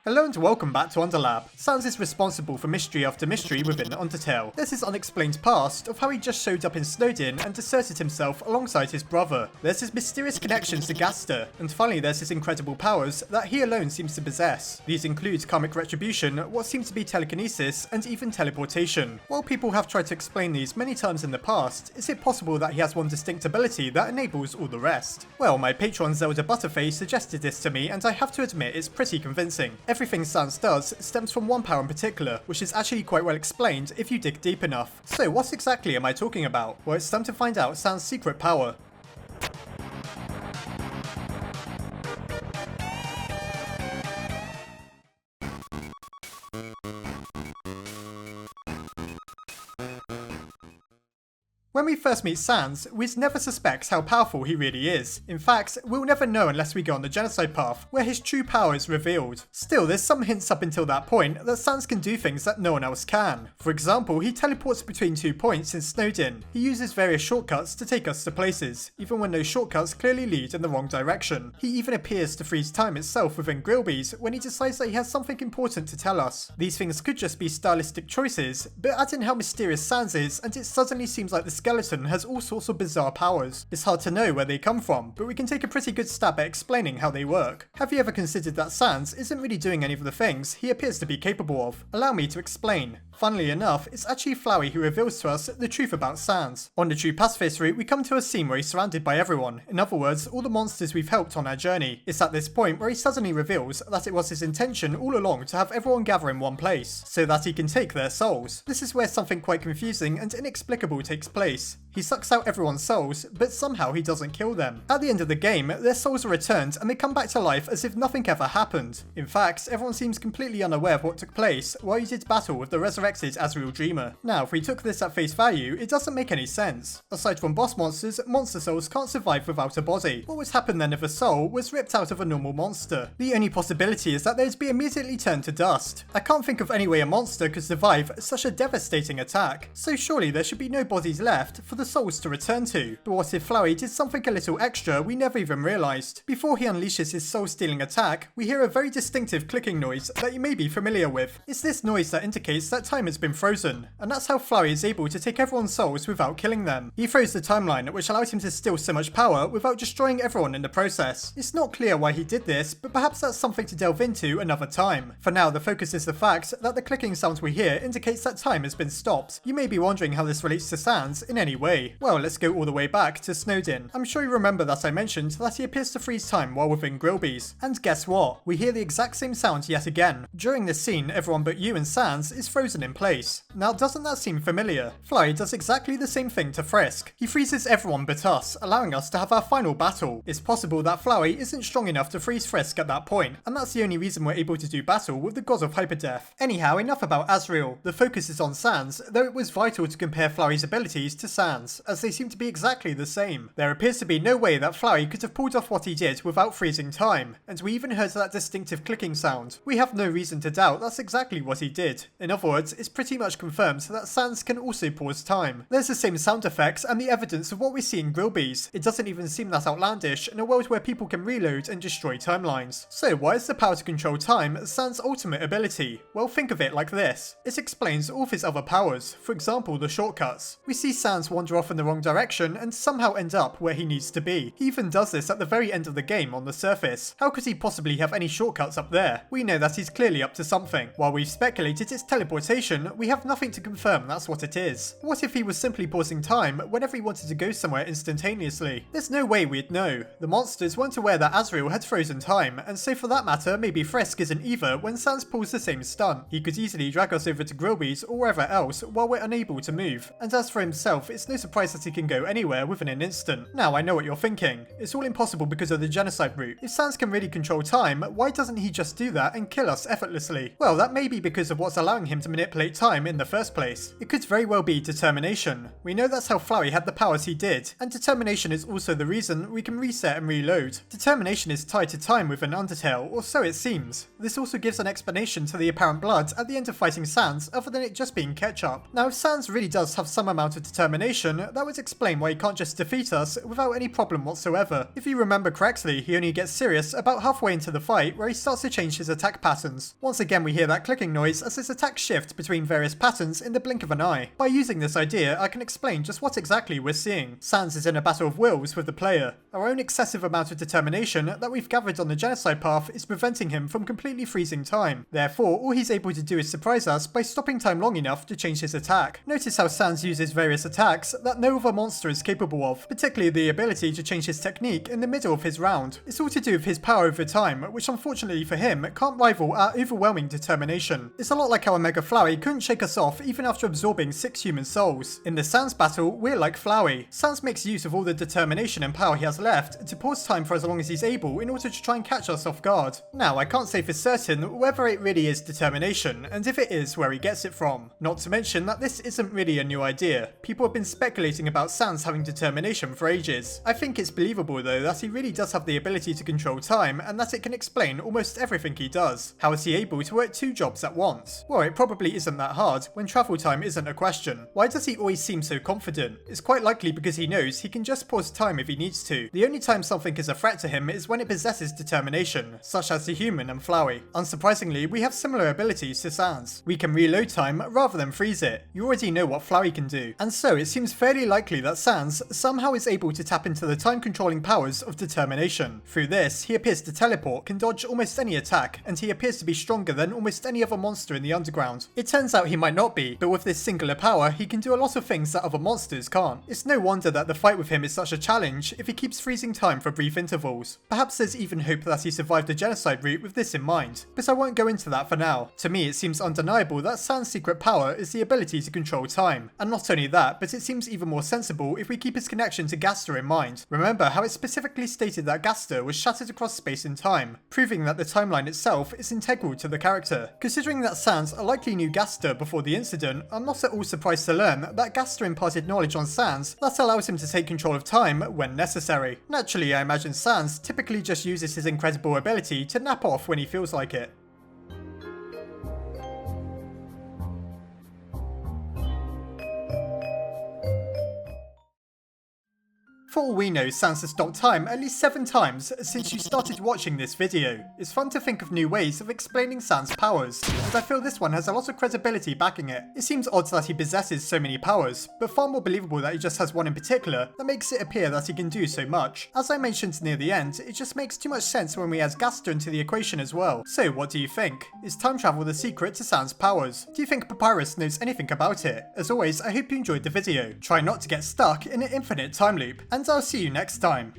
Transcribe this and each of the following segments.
Hello and welcome back to Underlab. Sans is responsible for mystery after mystery within Undertale. There's his unexplained past of how he just showed up in Snowdin and deserted himself alongside his brother. There's his mysterious connections to Gaster, and finally there's his incredible powers that he alone seems to possess. These include karmic retribution, what seems to be telekinesis, and even teleportation. While people have tried to explain these many times in the past, is it possible that he has one distinct ability that enables all the rest? Well, my patron Zelda Butterface suggested this to me, and I have to admit it's pretty convincing. Everything Sans does stems from one power in particular, which is actually quite well explained if you dig deep enough. So what exactly am I talking about? Well, it's time to find out Sans' secret power. When we first meet Sans, Wiz never suspects how powerful he really is. In fact, we'll never know unless we go on the genocide path, where his true power is revealed. Still, there's some hints up until that point that Sans can do things that no one else can. For example, he teleports between 2 points in Snowdin. He uses various shortcuts to take us to places, even when those shortcuts clearly lead in the wrong direction. He even appears to freeze time itself within Grillby's when he decides that he has something important to tell us. These things could just be stylistic choices, but add in how mysterious Sans is, and it suddenly seems like the skeleton has all sorts of bizarre powers. It's hard to know where they come from, but we can take a pretty good stab at explaining how they work. Have you ever considered that Sans isn't really doing any of the things he appears to be capable of? Allow me to explain. Funnily enough, it's actually Flowey who reveals to us the truth about Sans. On the True Pacifist route, we come to a scene where he's surrounded by everyone, in other words, all the monsters we've helped on our journey. It's at this point where he suddenly reveals that it was his intention all along to have everyone gather in one place, so that he can take their souls. This is where something quite confusing and inexplicable takes place. He sucks out everyone's souls, but somehow he doesn't kill them. At the end of the game, their souls are returned and they come back to life as if nothing ever happened. In fact, everyone seems completely unaware of what took place while he did battle with the resurrected Azrael Dreamer. Now, if we took this at face value, it doesn't make any sense. Aside from boss monsters, monster souls can't survive without a body. What would happen then if a soul was ripped out of a normal monster? The only possibility is that they'd be immediately turned to dust. I can't think of any way a monster could survive such a devastating attack, so surely there should be no bodies left for the souls to return to. But what if Flowey did something a little extra we never even realised? Before he unleashes his soul-stealing attack, we hear a very distinctive clicking noise that you may be familiar with. It's this noise that indicates that time has been frozen, and that's how Flowey is able to take everyone's souls without killing them. He froze the timeline, which allowed him to steal so much power without destroying everyone in the process. It's not clear why he did this, but perhaps that's something to delve into another time. For now, the focus is the fact that the clicking sounds we hear indicates that time has been stopped. You may be wondering how this relates to Sans in any way. Well, let's go all the way back to Snowdin. I'm sure you remember that I mentioned that he appears to freeze time while within Grillby's. And guess what? We hear the exact same sound yet again. During this scene, everyone but you and Sans is frozen in place. Now, doesn't that seem familiar? Flowey does exactly the same thing to Frisk. He freezes everyone but us, allowing us to have our final battle. It's possible that Flowey isn't strong enough to freeze Frisk at that point, and that's the only reason we're able to do battle with the god of hyperdeath. Anyhow, enough about Azrael. The focus is on Sans, though it was vital to compare Flowey's abilities to Sans, as they seem to be exactly the same. There appears to be no way that Flowey could have pulled off what he did without freezing time, and we even heard that distinctive clicking sound. We have no reason to doubt that's exactly what he did. In other words, it's pretty much confirmed that Sans can also pause time. There's the same sound effects and the evidence of what we see in Grillby's. It doesn't even seem that outlandish in a world where people can reload and destroy timelines. So why is the power to control time Sans' ultimate ability? Well, think of it like this. It explains all of his other powers, for example the shortcuts. We see Sans wander wander off in the wrong direction and somehow end up where he needs to be. He even does this at the very end of the game on the surface. How could he possibly have any shortcuts up there? We know that he's clearly up to something. While we've speculated it's teleportation, we have nothing to confirm that's what it is. What if he was simply pausing time whenever he wanted to go somewhere instantaneously? There's no way we'd know. The monsters weren't aware that Azrael had frozen time, and so for that matter, maybe Fresk isn't either when Sans pulls the same stunt. He could easily drag us over to Grillby's or wherever else while we're unable to move. And as for himself, it's no surprise that he can go anywhere within an instant. Now I know what you're thinking. It's all impossible because of the genocide route. If Sans can really control time, why doesn't he just do that and kill us effortlessly? Well, that may be because of what's allowing him to manipulate time in the first place. It could very well be determination. We know that's how Flowey had the powers he did, and determination is also the reason we can reset and reload. Determination is tied to time within Undertale, or so it seems. This also gives an explanation to the apparent blood at the end of fighting Sans, other than it just being ketchup. Now if Sans really does have some amount of determination, that would explain why he can't just defeat us without any problem whatsoever. If you remember correctly, he only gets serious about halfway into the fight where he starts to change his attack patterns. Once again we hear that clicking noise as his attacks shift between various patterns in the blink of an eye. By using this idea, I can explain just what exactly we're seeing. Sans is in a battle of wills with the player. Our own excessive amount of determination that we've gathered on the genocide path is preventing him from completely freezing time. Therefore, all he's able to do is surprise us by stopping time long enough to change his attack. Notice how Sans uses various attacks that no other monster is capable of, particularly the ability to change his technique in the middle of his round. It's all to do with his power over time, which unfortunately for him can't rival our overwhelming determination. It's a lot like how Omega Flowey couldn't shake us off even after absorbing 6 human souls. In the Sans battle, we're like Flowey. Sans makes use of all the determination and power he has left to pause time for as long as he's able in order to try and catch us off guard. Now, I can't say for certain whether it really is determination, and if it is, where he gets it from. Not to mention that this isn't really a new idea. People have been speculating about Sans having determination for ages. I think it's believable though that he really does have the ability to control time, and that it can explain almost everything he does. How is he able to work 2 jobs at once? Well, it probably isn't that hard when travel time isn't a question. Why does he always seem so confident? It's quite likely because he knows he can just pause time if he needs to. The only time something is a threat to him is when it possesses determination, such as the human and Flowey. Unsurprisingly, we have similar abilities to Sans. We can reload time rather than freeze it. You already know what Flowey can do. And so it seems fairly likely that Sans somehow is able to tap into the time controlling powers of determination. Through this, he appears to teleport, can dodge almost any attack, and he appears to be stronger than almost any other monster in the underground. It turns out he might not be, but with this singular power, he can do a lot of things that other monsters can't. It's no wonder that the fight with him is such a challenge if he keeps freezing time for brief intervals. Perhaps there's even hope that he survived the genocide route with this in mind, but I won't go into that for now. To me, it seems undeniable that Sans' secret power is the ability to control time. And not only that, but it seems even more sensible if we keep his connection to Gaster in mind. Remember how it specifically stated that Gaster was shattered across space and time, proving that the timeline itself is integral to the character. Considering that Sans likely knew Gaster before the incident, I'm not at all surprised to learn that Gaster imparted knowledge on Sans that allows him to take control of time when necessary. Naturally, I imagine Sans typically just uses his incredible ability to nap off when he feels like it. For all we know, Sans has stopped time at least 7 times since you started watching this video. It's fun to think of new ways of explaining Sans' powers, and I feel this one has a lot of credibility backing it. It seems odd that he possesses so many powers, but far more believable that he just has one in particular that makes it appear that he can do so much. As I mentioned near the end, it just makes too much sense when we add Gaster into the equation as well. So what do you think? Is time travel the secret to Sans' powers? Do you think Papyrus knows anything about it? As always, I hope you enjoyed the video. Try not to get stuck in an infinite time loop, and I'll see you next time.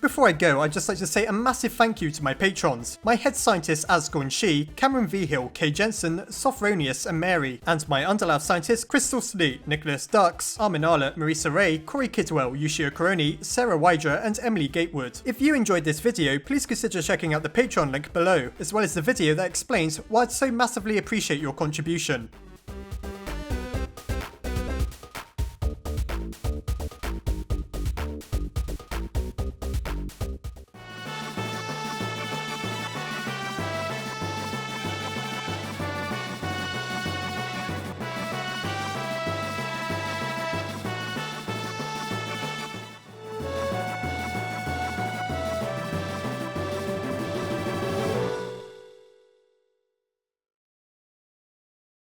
Before I go, I'd just like to say a massive thank you to my patrons. My head scientists Asgorn Shi, Cameron Vigil, Kay Jensen, Sophronius and Mary, and my Underlab scientists Crystal Sleet, Nicholas Dux, Armin Arlett, Marisa Ray, Corey Kidwell, Yushio Coroni, Sarah Wydra and Emily Gatewood. If you enjoyed this video, please consider checking out the Patreon link below, as well as the video that explains why I'd so massively appreciate your contribution.